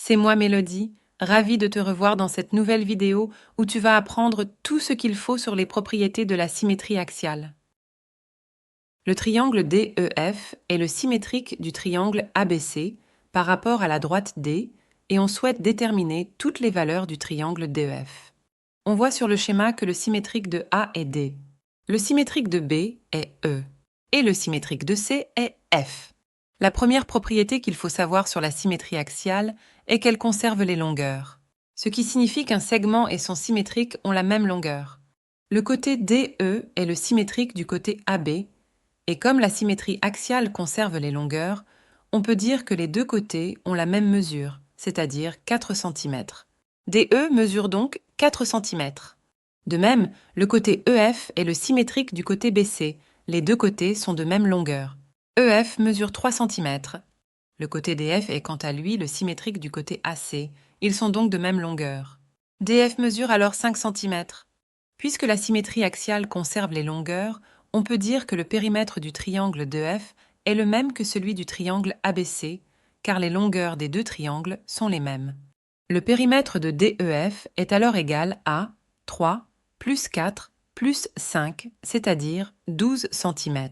c'est moi Mélodie, ravie de te revoir dans cette nouvelle vidéo où tu vas apprendre tout ce qu'il faut sur les propriétés de la symétrie axiale. Le triangle DEF est le symétrique du triangle ABC par rapport à la droite D et on souhaite déterminer toutes les valeurs du triangle DEF. On voit sur le schéma que le symétrique de A est D, le symétrique de B est E et le symétrique de C est F. La première propriété qu'il faut savoir sur la symétrie axiale est qu'elle conserve les longueurs, ce qui signifie qu'un segment et son symétrique ont la même longueur. Le côté DE est le symétrique du côté AB, et comme la symétrie axiale conserve les longueurs, on peut dire que les deux côtés ont la même mesure, c'est-à-dire 4 cm. DE mesure donc 4 cm. De même, le côté EF est le symétrique du côté BC, les deux côtés sont de même longueur. EF mesure 3 cm. Le côté DF est quant à lui le symétrique du côté AC, ils sont donc de même longueur. DF mesure alors 5 cm. Puisque la symétrie axiale conserve les longueurs, on peut dire que le périmètre du triangle DEF est le même que celui du triangle ABC, car les longueurs des deux triangles sont les mêmes. Le périmètre de DEF est alors égal à 3 plus 4 plus 5, c'est-à-dire 12 cm.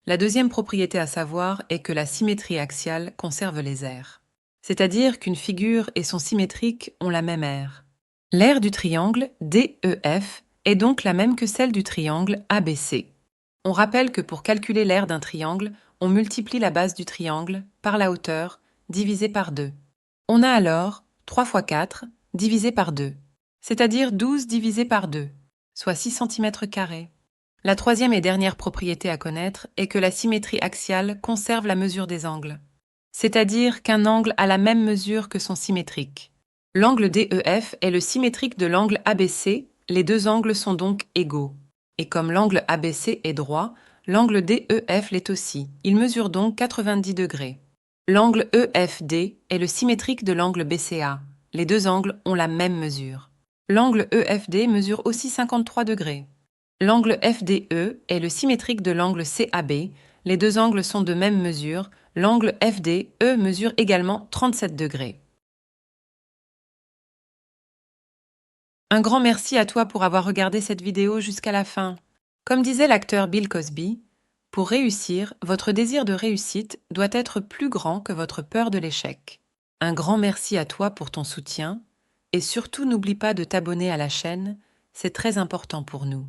La deuxième propriété à savoir est que la symétrie axiale conserve les aires, c'est-à-dire qu'une figure et son symétrique ont la même aire. L'aire du triangle DEF est donc la même que celle du triangle ABC. On rappelle que pour calculer l'aire d'un triangle, on multiplie la base du triangle par la hauteur divisée par 2. On a alors 3 fois 4 divisé par 2, c'est-à-dire 12 divisé par 2, soit 6 cm². La troisième et dernière propriété à connaître est que la symétrie axiale conserve la mesure des angles, c'est-à-dire qu'un angle a la même mesure que son symétrique. L'angle DEF est le symétrique de l'angle ABC, les deux angles sont donc égaux. Et comme l'angle ABC est droit, l'angle DEF l'est aussi, il mesure donc 90 degrés. L'angle EFD est le symétrique de l'angle BCA, les deux angles ont la même mesure. L'angle EFD mesure aussi 53 degrés. L'angle FDE est le symétrique de l'angle CAB, les deux angles sont de même mesure, l'angle FDE mesure également 37 degrés. Un grand merci à toi pour avoir regardé cette vidéo jusqu'à la fin. Comme disait l'acteur Bill Cosby, pour réussir, votre désir de réussite doit être plus grand que votre peur de l'échec. Un grand merci à toi pour ton soutien et surtout n'oublie pas de t'abonner à la chaîne, c'est très important pour nous.